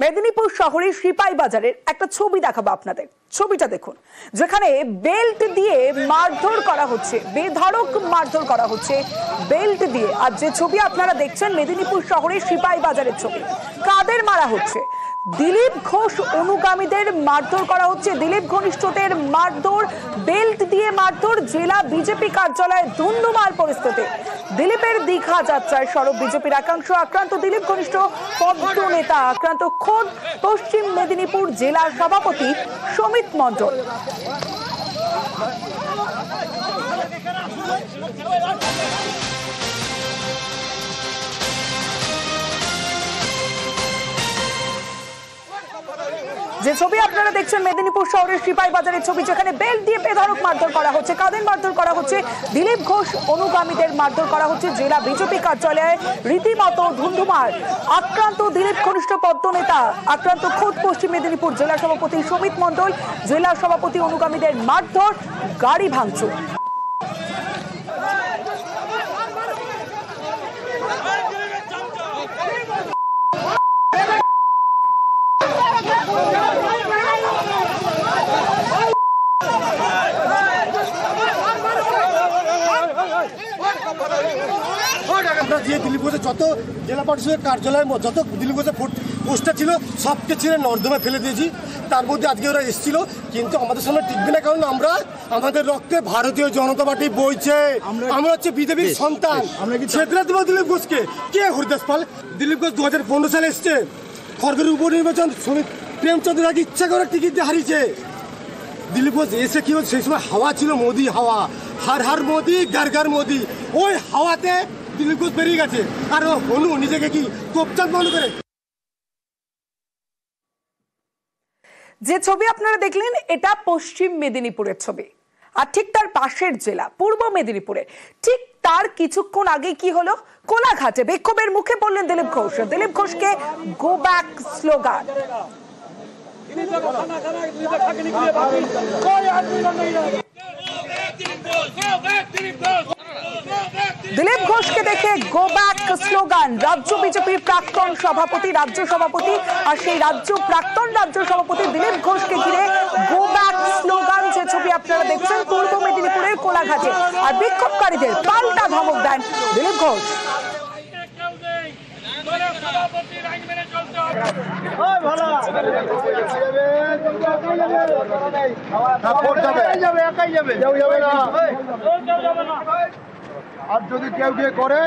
মেদিনীপুর শহরের সিপাই বাজারের একটা ছবি দেখাবো আপনাদের। ছবিটা দেখুন, যেখানে বেল্ট দিয়ে মারধর করা হচ্ছে, বেধড়ক মারধর করা হচ্ছে বেল্ট দিয়ে। আর যে ছবি আপনারা দেখছেন মেদিনীপুর শহরের সিপাই বাজারের ছবি। কাদের মারা হচ্ছে? দিলীপ ঘোষ অনুগামীদের মারধর করা হচ্ছে। দিলীপ ঘনিষ্ঠদের মারধর, বেল্ট দিয়ে মারধর। জেলা বিজেপি কার্যালয়ে ধুন্ধুমার পরিস্থিতি। দিলীপের দীঘা যাত্রায় সরব বিজেপির একাংশ। আক্রান্ত দিলীপ ঘনিষ্ঠ পদ্ম নেতা, আক্রান্ত খোদ পশ্চিম মেদিনীপুর জেলার সভাপতি সমিত মণ্ডল। যে ছবি আপনারা দেখছেন মেদিনীপুর শহরের সিপাই বাজারের ছবি, যেখানে বেল্ট দিয়ে বেধড়ক মারধর করা হচ্ছে। কাদের মারধর করা হচ্ছে? দিলীপ ঘোষ অনুগামীদের মারধর করা হচ্ছে। জেলা বিজেপি কার্যালয়ে রীতিমতো ধুন্ধুমার। আক্রান্ত দিলীপ ঘনিষ্ঠ পদ্ম নেতা, আক্রান্ত খোদ পশ্চিম মেদিনীপুর জেলা সভাপতি সমিত মণ্ডল। জেলা সভাপতি অনুগামীদের মারধর, গাড়ি ভাঙচুর। দিলীপ ঘোষের যত জেলা পরিষদের কার্যালয়ের যত দিলীপ ঘোষের পোস্টার ছিল সবকে ছিঁড়ে নর্দমা ফেলে দিয়েছি। তার মধ্যে আজকে ওরা এসেছিল, কিন্তু আমাদের সামনে টিকবে না, কারণ আমাদের রক্তে ভারতীয় জনতা পার্টি বইছে। আমরা হচ্ছে বিজেপির সন্তান। ছেড়ে দেবো দিলীপ ঘোষকে? কে হরিদাস পাল? দিলীপ ঘোষ 2015 সালে এসছে। খড়গের উপনির্বাচন প্রেমচন্দ্র আগে ইচ্ছা করে টিকিট দিয়ে হারিয়েছে। দিলীপ ঘোষ এসে কি হচ্ছে? সেই সময় হাওয়া ছিল মোদি হাওয়া, হার হার মোদি গার গার মোদি। ওই হাওয়াতে দিলীপ ঘোষ বেরিয়ে গেছে। আর অনু নিজেকে কি তোপচাঁদ মনে করে? যে ছবি আপনারা দেখলেন এটা পশ্চিম মেদিনীপুরের ছবি, আর ঠিক তার পাশের জেলা পূর্ব মেদিনীপুরে। ঠিক তার কিছুক্ষণ আগে কি হলো? কোলাঘাটে বিক্ষোভের মুখে পড়লেন দিলীপ ঘোষ। দিলীপ ঘোষকে গো ব্যাক স্লোগান। দিলীপ ঘোষকে দেখে গো ব্যাক স্লোগান। রাজ্য বিজেপির প্রাক্তন সভাপতি, রাজ্য সভাপতি, আর সেই প্রাক্তন রাজ্য সভাপতি দিলীপ ঘোষকে ঘিরে গো ব্যাক স্লোগান। যে ছবি আপনারা দেখছেন পূর্ব মেদিনীপুরের কোলাঘাটে। আর বিক্ষোভকারীদের পাল্টা ধমক দেন দিলীপ ঘোষ। আর যদি কেউ কে করে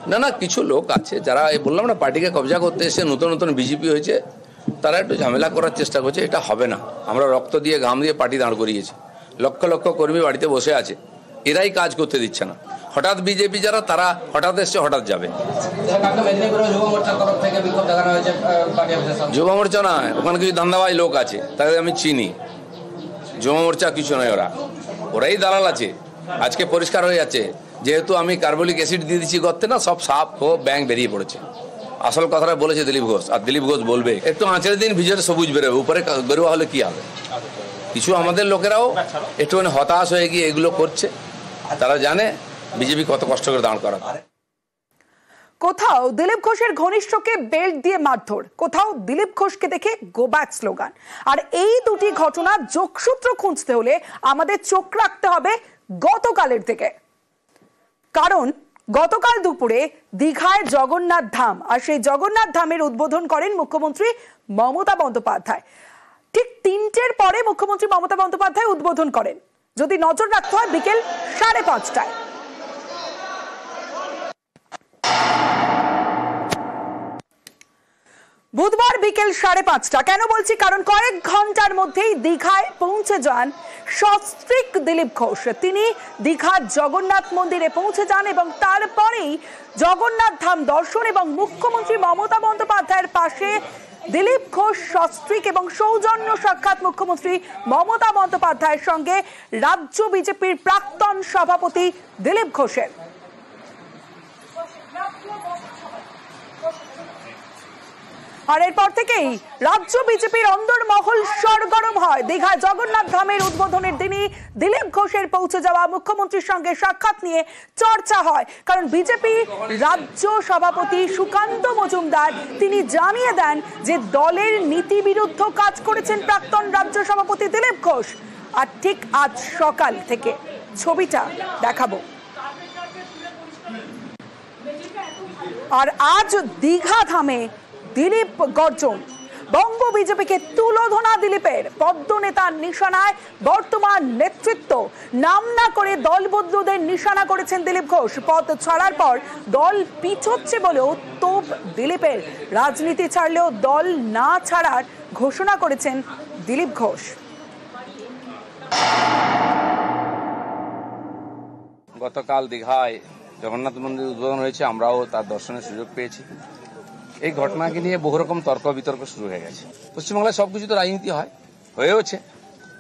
না না, কিছু লোক আছে যারা বললাম না পার্টিকে কবজা করতে এসে নতুন নতুন বিজেপি হয়েছে, তারা একটু ঝামেলা করার চেষ্টা করছে। এটা হবে না। আমরা রক্ত দিয়ে ঘাম দিয়ে পার্টি দাঁড় করিয়েছি। লক্ষ লক্ষ কর্মী বাড়িতে বসে আছে, এরাই কাজ করতে দিচ্ছে না। হঠাৎ বিজেপি যারা, তারা হঠাৎ এসছে, হঠাৎ যাবে। যুব মোর্চা নয়, ওখানে কিছু ধান্দাবাজ লোক আছে, তাদের আমি চিনি। যুব মোর্চা কিছু নয়, ওরাই দালাল আছে। আজকে পরিষ্কার হয়ে যাচ্ছে, যেহেতু আমি কার্বলিক অ্যাসিড দিয়ে দিচ্ছি গর্তে, না সব সাপ ও ব্যাং বেরিয়ে পড়েছে। আসল কথাটা বলেছে দিলীপ ঘোষ, আর দিলীপ ঘোষ বলবে একটু আঁচড়ে দিন, ভিতরে সবুজ বেরোবে, উপরে গরুয়া হলে কি হবে। কিছু আমাদের লোকেরাও একটুখানি হতাশ হয়ে গিয়ে এগুলো করছে। তারা জানে বিজেপি কত কষ্ট করে দাঁড় করা। কোথাও দিলীপ ঘোষের ঘনিষ্ঠকে বেল্ট দিয়ে মারধর, কোথাও দিলীপ ঘোষকে দেখে গো ব্যাক স্লোগান। আর এই দুটি ঘটনার যোগসূত্র খুঁজতে হলে আমাদের চোখ রাখতে হবে গতকালের দিকে। কারণ গতকাল দুপুরে দীঘায় জগন্নাথ ধাম, আর সেই জগন্নাথ ধামের উদ্বোধন করেন মুখ্যমন্ত্রী মমতা বন্দ্যোপাধ্যায়। ঠিক 3টের পরে মুখ্যমন্ত্রী মমতা বন্দ্যোপাধ্যায় উদ্বোধন করেন। যদি নজর রাখতে হয় বিকেল 5:30টায়। বুধবার বিকেল 5:30টা। কেন বলছি? কারণ কয়েক ঘন্টার মধ্যেই দীঘায় পৌঁছে যান সস্ত্রীক দিলীপ ঘোষ। তিনি দীঘার জগন্নাথ মন্দিরে পৌঁছে যান এবং তারপরেই জগন্নাথ ধাম দর্শন এবং মুখ্যমন্ত্রী মমতা বন্দ্যোপাধ্যায়ের পাশে দিলীপ ঘোষ সস্ত্রীক এবং সৌজন্য সাক্ষাৎ মুখ্যমন্ত্রী মমতা বন্দ্যোপাধ্যায়ের সঙ্গে রাজ্য বিজেপির প্রাক্তন সভাপতি দিলীপ ঘোষের। আর এরপর থেকেই রাজ্য বিজেপির অন্দরমহল সরগরম হয়। দীঘা জগন্নাথ ধামের উদ্বোধনের দিনই দিলীপ ঘোষের পৌঁছে যাওয়া মুখ্যমন্ত্রীর সঙ্গে সাক্ষাৎ নিয়ে চর্চা হয়। কারণ বিজেপি রাজ্য সভাপতি সুকান্ত মজুমদার তিনি জানিয়ে দেন যে দলের নীতি বিরুদ্ধ কাজ করেছেন প্রাক্তন রাজ্য সভাপতি দিলীপ ঘোষ। আর ঠিক আজ সকাল থেকে ছবিটা দেখাবো। আর আজ দীঘা ধামে দিলীপ গর্জন, বঙ্গ বিজেপিকে তুলোধনা দিলীপের। পদ্মনেতার নিশানায় বর্তমান নেতৃত্ব, নাম না করে দল বদলুদের নিশানা করেছেন দিলীপ ঘোষ। পদ ছাড়ার পর দল পিছোচ্ছে বলেও তোপ দিলীপের। রাজনীতি ছাড়লেও দল না ছাড়ার ঘোষণা করেছেন দিলীপ ঘোষ। গতকাল দীঘায় জগন্নাথ মন্দির উদ্বোধন হয়েছে, আমরাও তার দর্শনের সুযোগ পেয়েছি। এই ঘটনাকে নিয়ে বহু রকম তর্ক বিতর্ক শুরু হয়ে গেছে। পশ্চিমবাংলায় সবকিছু তো রাজনীতি হয়েওছে,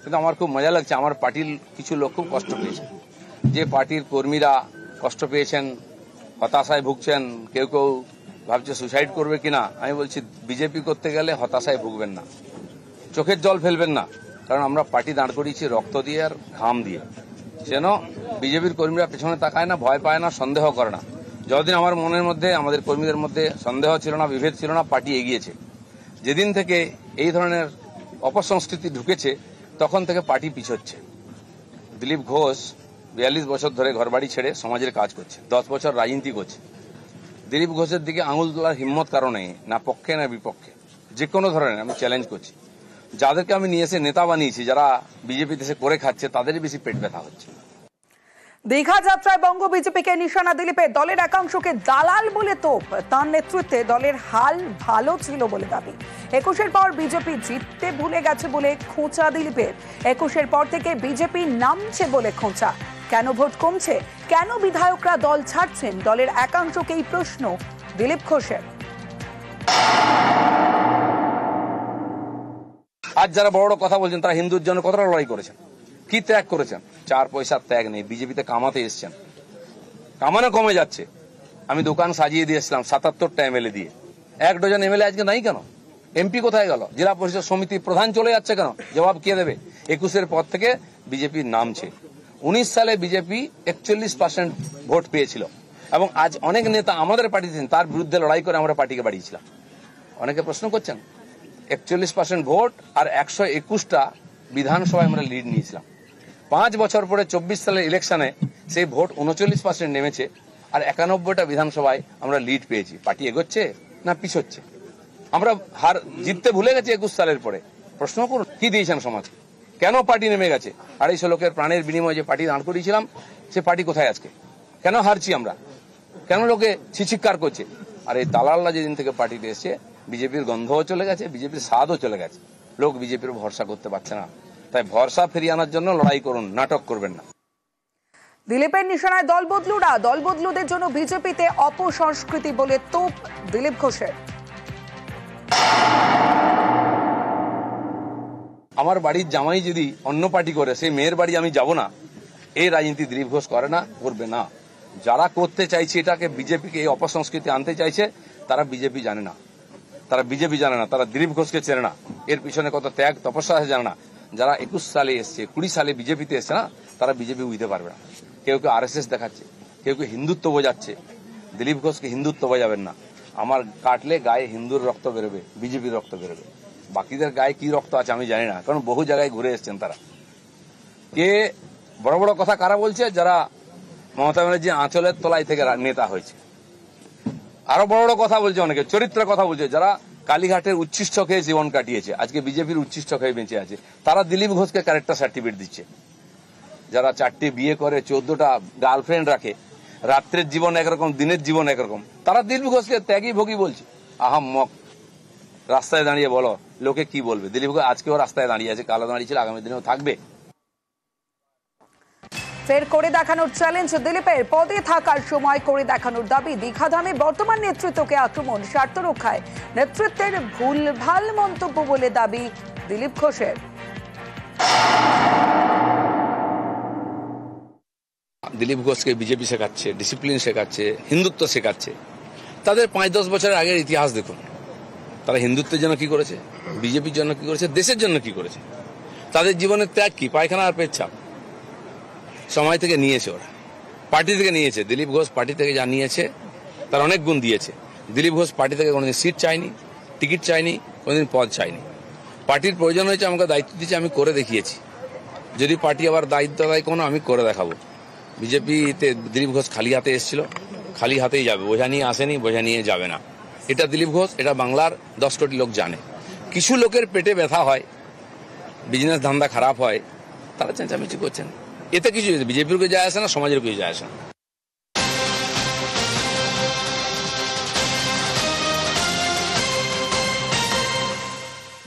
কিন্তু আমার খুব মজা লাগছে, আমার পার্টির কিছু লোক খুব কষ্ট পেয়েছে। যে পার্টির কর্মীরা কষ্ট পেয়েছেন, হতাশায় ভুগছেন, কেউ কেউ ভাবছে সুসাইড করবে কিনা, আমি বলছি বিজেপি করতে গেলে হতাশায় ভুগবেন না, চোখের জল ফেলবেন না। কারণ আমরা পার্টি দাঁড় করিয়েছি রক্ত দিয়ে আর ঘাম দিয়ে। যেন বিজেপির কর্মীরা পেছনে তাকায় না, ভয় পায় না, সন্দেহ করে না। যতদিন আমার মনের মধ্যে, আমাদের কর্মীদের মধ্যে সন্দেহ ছিল না, বিভেদ ছিল না, পার্টি এগিয়েছে। যেদিন থেকে এই ধরনের অপসংস্কৃতি ঢুকেছে তখন থেকে পার্টি পিছোচ্ছে। দিলীপ ঘোষ 42 বছর ধরে ঘরবাড়ি ছেড়ে সমাজের কাজ করছে, 10 বছর রাজনীতি করছে। দিলীপ ঘোষের দিকে আঙুল তোলার হিম্মত কারণে না পক্ষে না বিপক্ষে, যে কোনো ধরনের আমি চ্যালেঞ্জ করছি। যাদেরকে আমি নিয়ে এসে নেতা বানিয়েছি, যারা বিজেপিতে এসে করে খাচ্ছে, তাদেরই বেশি পেট ব্যথা হচ্ছে। দীঘা যাত্রায় বঙ্গ বিজেপিকে নিশানা দিলীপের। দলের একাংশকে দালাল বলে তোপ। তার নেতৃত্বে দলের হাল ভালো ছিল বলে দাবি। 21-এর পর বিজেপি জিততে ভুলে গেছে বলে খোঁচা দিলীপের। 21-এর পর থেকে বিজেপি নামছে বলে খোঁচা। কেন ভোট কমছে, কেন বিধায়করা দল ছাড়ছেন, দলের একাংশকেই প্রশ্ন দিলীপ ঘোষের। আজ যারা বড় বড় কথা বলছেন তারা হিন্দুর জন্য কতটা লড়াই করেছেন, কি ত্যাগ করেছেন। 4 পয়সার ত্যাগ নেই, বিজেপিতে কামাতে এসছেন, কামানো কমে যাচ্ছে। আমি দোকান সাজিয়ে দিয়েছিলাম 77টা এমএলএ দিয়ে, 1 ডজন এমএলএ আজকে নাই কেন? এমপি কোথায় গেল? জেলা পরিষদ সমিতি প্রধান চলে যাচ্ছে কেন? জবাব কে দেবে? 21-এর পর থেকে বিজেপির নামছে। 19 সালে বিজেপি 41% ভোট পেয়েছিল এবং আজ অনেক নেতা আমাদের পার্টিতে তার বিরুদ্ধে লড়াই করে আমরা পার্টিকে বাড়িয়েছিলাম। অনেকে প্রশ্ন করছেন 41% ভোট আর 121টা বিধানসভায় আমরা লিড নিয়েছিলাম। 5 বছর পরে 24 সালের ইলেকশনে সেই ভোট 39% নেমেছে আর 91টা বিধানসভায় আমরা লিড পেয়েছি। পার্টি এগোচ্ছে না পিছোচ্ছে? আমরা জিততে ভুলে গেছি 21 সালের পরে। প্রশ্ন করুন কি দিয়েছেন সমাজকে, কেন পার্টি নেমে গেছে? 250 লোকের প্রাণের বিনিময়ে যে পার্টি দাঁড় করিয়েছিলাম সে পার্টি কোথায় আজকে? কেন হারছি আমরা? কেন লোকে ছিচিৎকার করছে? আর এই দালালরা যেদিন থেকে পার্টিতে এসছে বিজেপির গন্ধও চলে গেছে, বিজেপির স্বাদও চলে গেছে। লোক বিজেপির ভরসা করতে পারছে না। তাই ভরসা ফিরিয়ে আনার জন্য লড়াই করুন, নাটক করবেন না। দিলীপের নিশানায় দল বদলুরা। দল বদলুদের জন্য বিজেপিতে অপসংস্কৃতি বলে তোপ দিলীপ ঘোষের। আমার বাড়ির জামাই যদি অন্য পার্টি করে, সেই মেয়ের বাড়ি আমি যাব না, এই রাজনীতি দিলীপ ঘোষ করে না, করবে না। যারা করতে চাইছে এটাকে, বিজেপিকে এই অপসংস্কৃতি আনতে চাইছে, তারা বিজেপি জানে না, তারা বিজেপি জানে না, তারা দিলীপ ঘোষকে চেনে না, এর পিছনে কত ত্যাগ তপস্যা আছে জানে না। যারা 21 সালে এসছে, 20 সালে বিজেপিতে এসছে না, তারা বিজেপি বুঝতে পারবে না। কেউ কেউ RSS দেখাচ্ছে, কেউ কেউ হিন্দুত্ব বোঝাচ্ছে। দিলীপ ঘোষকে হিন্দুত্ব বোঝাবেন না। আমার কাটলে গায়ে হিন্দুর রক্ত বেরোবে, বিজেপির রক্ত বেরোবে। বাকিদের গায়ে কি রক্ত আছে আমি জানি না, কারণ বহু জায়গায় ঘুরে এসছেন তারা। কে বড় বড় কথা কারা বলছে? যারা মমতা ব্যানার্জি আঁচলের তলায় থেকে নেতা হয়েছে। আরো বড় বড় কথা বলছে অনেকে, চরিত্রের কথা বলছে। যারা কালীঘাটের উচ্ছিষ্ট খেয়ে জীবন কাটিয়েছে, আজকে বিজেপির উচ্ছিষ্ট খেয়ে বেঁচে আছে, তারা দিলীপ ঘোষকে ক্যারেক্টার সার্টিফিকেট দিচ্ছে। যারা 4টে বিয়ে করে, 14টা গার্লফ্রেন্ড রাখে, রাত্রের জীবন একরকম, দিনের জীবন একরকম, তারা দিলীপ ঘোষকে ত্যাগী ভোগী বলছে। আহাম্মক। রাস্তায় দাঁড়িয়ে বলো লোকে কি বলবে? দিলীপ ঘোষ আজকেও রাস্তায় দাঁড়িয়ে আছে, কালো দাঁড়িয়েছিল, আগামী দিনেও থাকবে। ফের করে দেখানোর চ্যালেঞ্জ দিলীপের। পদে থাকার সময় করে দেখানোর দাবি। দীঘাধামে বর্তমান নেতৃত্বকে আক্রমণ, স্বার্থ রক্ষায় নেতৃত্বের ভুলভাল মন্তব্য বলে দাবি দিলীপ ঘোষের। দিলীপ ঘোষকে বিজেপি শেখাচ্ছে, ডিসিপ্লিন শেখাচ্ছে, হিন্দুত্ব শেখাচ্ছে। তাদের 5-10 বছরের আগের ইতিহাস দেখুন। তারা হিন্দুত্বের জন্য কি করেছে, বিজেপির জন্য কি করেছে, দেশের জন্য কি করেছে, তাদের জীবনের ত্যাগ কি, পায়খানা আর পেচ্ছাপ সময় থেকে নিয়েছে, ওরা পার্টি থেকে নিয়েছে। দিলীপ ঘোষ পার্টি থেকে যা নিয়েছে তার অনেক গুণ দিয়েছে। দিলীপ ঘোষ পার্টি থেকে কোনোদিন সিট চাইনি, টিকিট চাইনি, কোনোদিন পদ চাইনি। পার্টির প্রয়োজন হয়েছে, আমাকে দায়িত্ব দিয়েছে, আমি করে দেখিয়েছি। যদি পার্টি আবার দায়িত্ব দেয় কোনো, আমি করে দেখাবো। বিজেপিতে দিলীপ ঘোষ খালি হাতে এসেছিল, খালি হাতেই যাবে, বোঝা নিয়ে আসেনি, বোঝা নিয়ে যাবে না। এটা দিলীপ ঘোষ, এটা বাংলার 10 কোটি লোক জানে। কিছু লোকের পেটে ব্যথা হয়, বিজনেস ধান্দা খারাপ হয়, তারা চেঁচামেচি করছেন। এতে কিছু বিজেপির কে যায় আসে না, সমাজের কিছু যায় আসে না।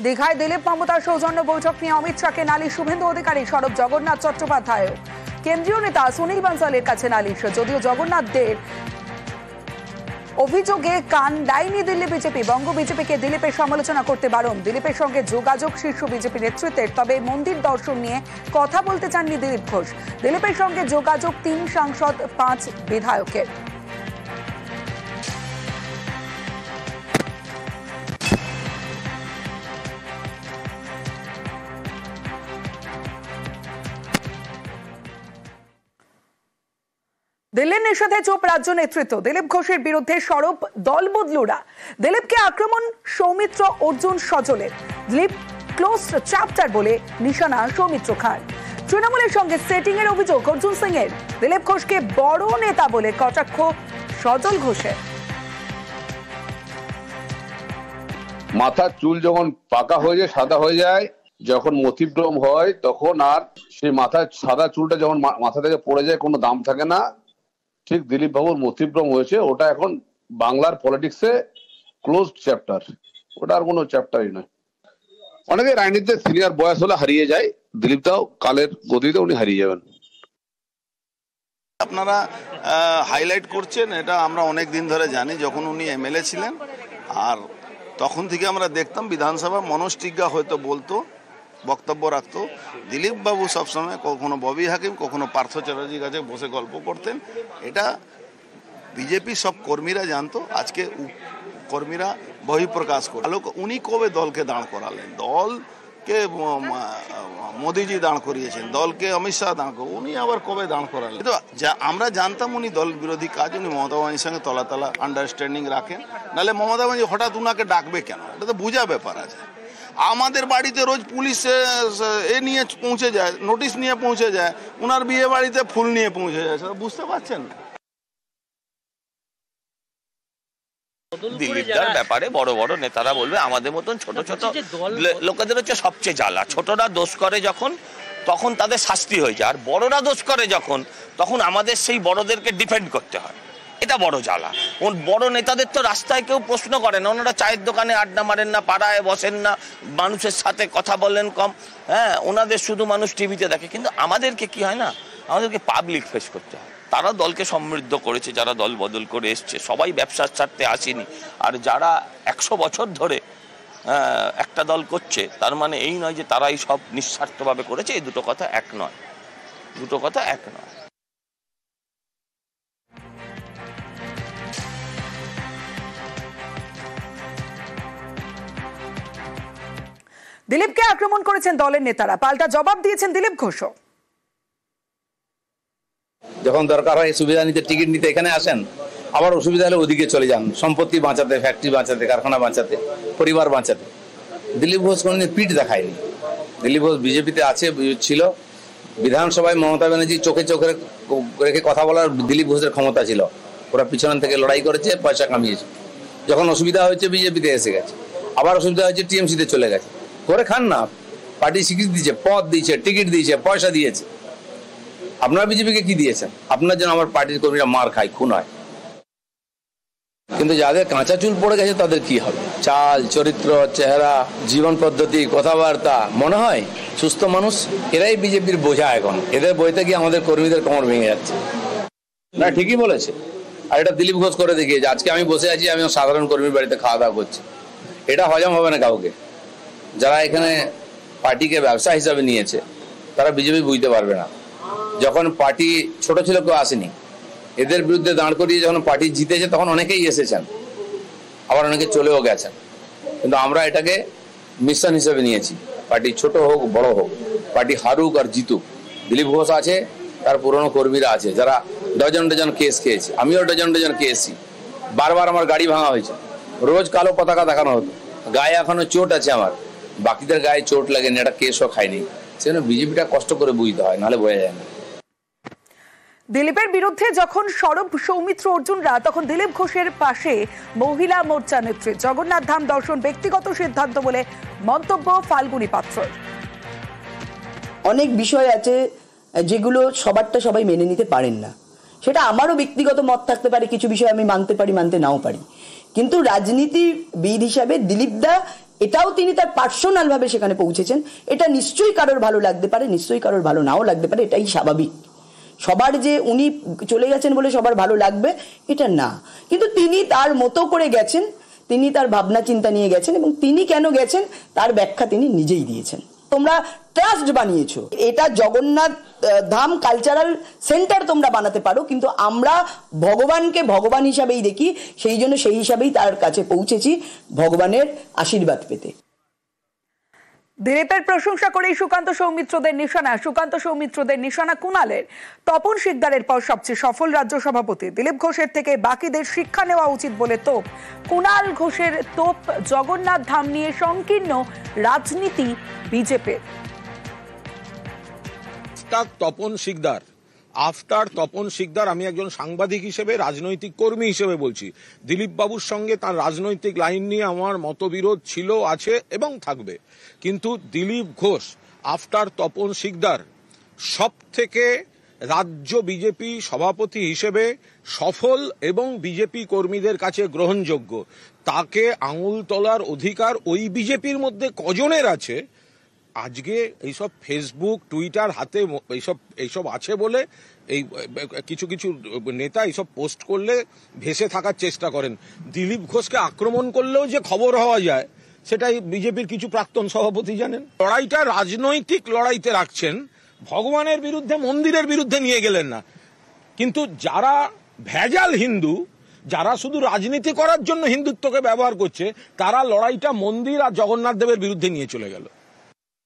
দীঘায় দিলীপ মমতার সৌজন্য বৈঠক নিয়ে অমিত শাহকে নালিশ শুভেন্দু অধিকারী, সরব জগন্নাথ চট্টোপাধ্যায়। কেন্দ্রীয় নেতা সুনীল বানসালের কাছে নালিশ, যদিও জগন্নাথদের অভিযোগে কান দেয়নি দিল্লি বিজেপি। বঙ্গ বিজেপিকে দিলীপের সমালোচনা করতে বারণ। দিলীপের সঙ্গে যোগাযোগ শীর্ষ বিজেপি নেতৃত্বের, তবে মন্দির দর্শন নিয়ে কথা বলতে চাননি দিলীপ ঘোষ। দিলীপের সঙ্গে যোগাযোগ 3 সাংসদ 5 বিধায়কের। দিল্লির নিষেধে চুপ রাজ্য নেতৃত্ব। দিলীপ ঘোষের বিরুদ্ধে সরব দল বদলুরা। দিলীপকে আক্রমণ সৌমিত্র অর্জুন সজলের। দিলীপ ক্লোজ চ্যাপ্টার বলে নিশানা সৌমিত্র খান। তৃণমূলের সঙ্গে সেটিং এর অভিযোগ অর্জুন সিং এর। দিলীপ ঘোষকে বড় নেতা বলে কটাক্ষ সজল ঘোষের। মাথার চুল যখন পাকা হয়ে যায়, সাদা হয়ে যায়, যখন মতিভ্রম হয়, তখন আর সেই মাথার সাদা চুলটা যখন মাথা থেকে পড়ে যায়, কোনো দাম থাকে না। ঠিক দিলীপ বাবুর মতিভ্রম হয়েছে, ওটা এখন বাংলার পলিটিক্সে ক্লোজ চ্যাপ্টার, ওটা আর কোনো চ্যাপ্টারই নয়। অনেকে রাজনীতিতে সিনিয়র বয়স হলে হারিয়ে যায়, দিলীপ দাও কালের গতিতে উনি হারিয়ে যাবেন। আপনারা হাইলাইট করছেন, এটা আমরা অনেক দিন ধরে জানি। যখন উনি এমএলএ ছিলেন, আর তখন থেকে আমরা দেখতাম বিধানসভা মনস্টিজ্ঞা হয়তো বলতো, বক্তব্য রাখতো। দিলীপ বাবু সবসময় কখনো ববি হাকিম, কখনো পার্থ চ্যাটার্জির কাছে বসে গল্প করতেন। এটা বিজেপি সব কর্মীরা জানতো। আজকে কর্মীরা বহিঃপ্রকাশ করে। উনি কবে দলকে দাঁড় করালেন? দলকে মোদিজি দাঁড় করিয়েছেন, দলকে অমিত শাহ দাঁড় করেন, উনি আবার কবে দাঁড় করালেন? তো আমরা জানতাম উনি দল বিরোধী কাজ, উনি মমতা ব্যানার্জির সঙ্গে তলা আন্ডারস্ট্যান্ডিং রাখেন। নাহলে মমতা ব্যানার্জি হঠাৎ উনাকে ডাকবে কেন? এটা তো বোঝা ব্যাপার আছে। আমাদের বাড়িতে রোজ পুলিশ এ নিয়ে পৌঁছে যায়, নোটিশ নিয়ে পৌঁছে যায়, উনার বিয়ে বাড়িতে ফুল নিয়ে পৌঁছে যায়, সেটা বুঝতে পারছেন না? দিলীপদার ব্যাপারে বড় বড় নেতারা বলবে, আমাদের মতন ছোট ছোট লোকেদের হচ্ছে সবচেয়ে জ্বালা। ছোটরা দোষ করে যখন, তখন তাদের শাস্তি হয়ে যায়, আর বড়রা দোষ করে যখন, তখন আমাদের সেই বড়দেরকে ডিফেন্ড করতে হয়। এটা বড় জ্বালা। বড় নেতাদের তো রাস্তায় কেউ প্রশ্ন করে না, ওনারা চায়ের দোকানে আড্ডা মারেন না, পাড়ায় বসেন না, মানুষের সাথে কথা বলেন কম। হ্যাঁ, ওনাদের শুধু মানুষ টিভিতে দেখে। কিন্তু আমাদেরকে কি হয় না, আমাদেরকে পাবলিক ফেস করতে হয়। তারা দলকে সমৃদ্ধ করেছে, যারা দল বদল করে এসছে, সবাই ব্যবসার স্বার্থে আসেনি। আর যারা 100 বছর ধরে একটা দল করছে, তার মানে এই নয় যে তারাই সব নিঃস্বার্থভাবে করেছে। এই দুটো কথা এক নয়, দুটো কথা এক নয়। দিলীপকে আক্রমণ করেছেন দলের নেতারা, পাল্টা জবাব দিয়েছেন দিলীপ ঘোষও। যখন দরকার হয় সুবিধা নিতে, টিকিট নিতে এখানে আসেন, আবার অসুবিধা হলে ওদিকে চলে যান, সম্পত্তি বাঁচাতে, ফ্যাক্টরি বাঁচাতে, কারখানা বাঁচাতে, পরিবার বাঁচাতে। দিলীপ ঘোষ কোনোদিন পিঠ দেখায়নি। দিলীপ ঘোষ বিজেপিতে আছে, ছিল, বিধানসভায় মমতা ব্যানার্জি চোখে চোখে রেখে কথা বলার দিলীপ ঘোষের ক্ষমতা ছিল। ওরা পিছন থেকে লড়াই করেছে, পয়সা কামিয়েছে। যখন অসুবিধা হয়েছে বিজেপিতে এসে গেছে, আবার অসুবিধা হয়েছে টিএমসিতে চলে গেছে। করে খান না, পার্টি স্বীকৃতি দিয়েছে, পদ দিয়েছে, টিকিট দিয়েছে, পয়সা দিয়েছে। আপনারা বিজেপিকে কি দিয়েছেন? আপনার জন্য আমার পার্টির কর্মীরা মার খায়, খুন হয়। কিন্তু যাদের কাঁচা চুল পড়ে গেছে তাদের কি হবে? চাল, চরিত্র, চেহারা, জীবন পদ্ধতি, কথাবার্তা, মনে হয় সুস্থ মানুষ। এরাই বিজেপির বোঝা এখন। এদের বইতে গিয়ে আমাদের কর্মীদের কোমর ভেঙে যাচ্ছে। না, ঠিকই বলেছে। আর এটা দিলীপ ঘোষ করে দেখিয়েছে। আজকে আমি বসে আছি, আমি সাধারণ কর্মীর বাড়িতে খাওয়া দাওয়া করছি। এটা হজম হবে না কাউকে। যারা এখানে পার্টিকে ব্যবসা হিসাবে নিয়েছে, তারা বিজেপি বুঝতে পারবে না। যখন পার্টি ছোট ছিল, কেউ আসেনি। এদের বিরুদ্ধে দাঁড় করিয়ে যখন পার্টি জিতেছে, তখন অনেকেই এসেছেন, আবার অনেকে চলেও গেছেন। কিন্তু আমরা এটাকে মিশন হিসেবে নিয়েছি। পার্টি ছোট হোক বড় হোক, পার্টি হারুক আর জিতুক, দিলীপ ঘোষ আছে, তার পুরনো কর্মীরা আছে যারা ডজন ডজন কেস খেয়েছে, আমিও ডজন ডজন খেয়েছি। বারবার আমার গাড়ি ভাঙা হয়েছে, রোজ কালো পতাকা দেখানো হতো, গায়ে এখনো চোট আছে আমার, বাকিদের গায়ে চোট লাগেনি, একটা কেসও খাইনি। সেজন্য বিজেপিটা কষ্ট করে বুঝতে হয়, নাহলে বোঝা যায় না। দিলীপের বিরুদ্ধে যখন সরব সৌমিত্র অর্জুনরা, তখন দিলীপ ঘোষের পাশে মহিলা মোর্চা নেত্রী। জগন্নাথ ধাম দর্শন ব্যক্তিগত সিদ্ধান্ত বলে মন্তব্য ফাল্গুনী পাত্রর। অনেক বিষয় আছে যেগুলো সবারটা সবাই মেনে নিতে পারেন না, সেটা আমারও ব্যক্তিগত মত থাকতে পারে, কিছু বিষয় আমি মানতে পারি, মানতে নাও পারি, কিন্তু রাজনীতিবিদ হিসাবে দিলীপ দা এটাও তিনি তার পার্সোনাল ভাবে সেখানে পৌঁছেছেন। এটা নিশ্চয়ই কারোর ভালো লাগতে পারে, নিশ্চয়ই কারোর ভালো নাও লাগতে পারে, এটাই স্বাভাবিক। সবার যে উনি চলে গেছেন বলে সবার ভালো লাগবে এটা না, কিন্তু তিনি তার মতো করে গেছেন, তিনি তার ভাবনা চিন্তা নিয়ে গেছেন, এবং তিনি কেন গেছেন তার ব্যাখ্যা তিনি নিজেই দিয়েছেন। তোমরা ট্রাস্ট বানিয়েছো, এটা জগন্নাথ ধাম কালচারাল সেন্টার তোমরা বানাতে পারো, কিন্তু আমরা ভগবানকে ভগবান হিসাবেই দেখি, সেই জন্য সেই হিসাবেই তার কাছে পৌঁছেছি ভগবানের আশীর্বাদ পেতে। দিলীপের প্রশংসা করেই সুকান্ত সৌমিত্রদের নিশানা কুণালের। তপন শিকদারের পর সবচেয়ে সফল রাজ্য সভাপতি দিলীপ ঘোষের থেকে বাকিদের শিক্ষা নেওয়া উচিত বলে তোপ কুণাল ঘোষের। তোপ জগন্নাথ ধাম নিয়ে সংকীর্ণ রাজনীতি বিজেপির। আফটার তপন শিকদার আমি একজন সাংবাদিক হিসেবে, রাজনৈতিক কর্মী হিসেবে বলছি, দিলীপ বাবুর সঙ্গে তার রাজনৈতিক লাইন নিয়ে আমার মতবিরোধ ছিল, আছে এবং থাকবে, কিন্তু দিলীপ ঘোষ আফটার তপন শিকদার সব থেকে রাজ্য বিজেপি সভাপতি হিসেবে সফল এবং বিজেপি কর্মীদের কাছে গ্রহণযোগ্য। তাকে আঙুল তোলার অধিকার ওই বিজেপির মধ্যে কজনের আছে? আজকে এইসব ফেসবুক টুইটার হাতে এইসব আছে বলে এই কিছু কিছু নেতা এইসব পোস্ট করলে ভেসে থাকার চেষ্টা করেন। দিলীপ ঘোষকে আক্রমণ করলেও যে খবর হওয়া যায় সেটাই বিজেপির কিছু প্রাক্তন সভাপতি জানেন। লড়াইটা রাজনৈতিক লড়াইতে রাখছেন, ভগবানের বিরুদ্ধে মন্দিরের বিরুদ্ধে নিয়ে গেলেন না। কিন্তু যারা ভেজাল হিন্দু, যারা শুধু রাজনীতি করার জন্য হিন্দুত্বকে ব্যবহার করছে, তারা লড়াইটা মন্দির আর জগন্নাথ দেবের বিরুদ্ধে নিয়ে চলে গেল।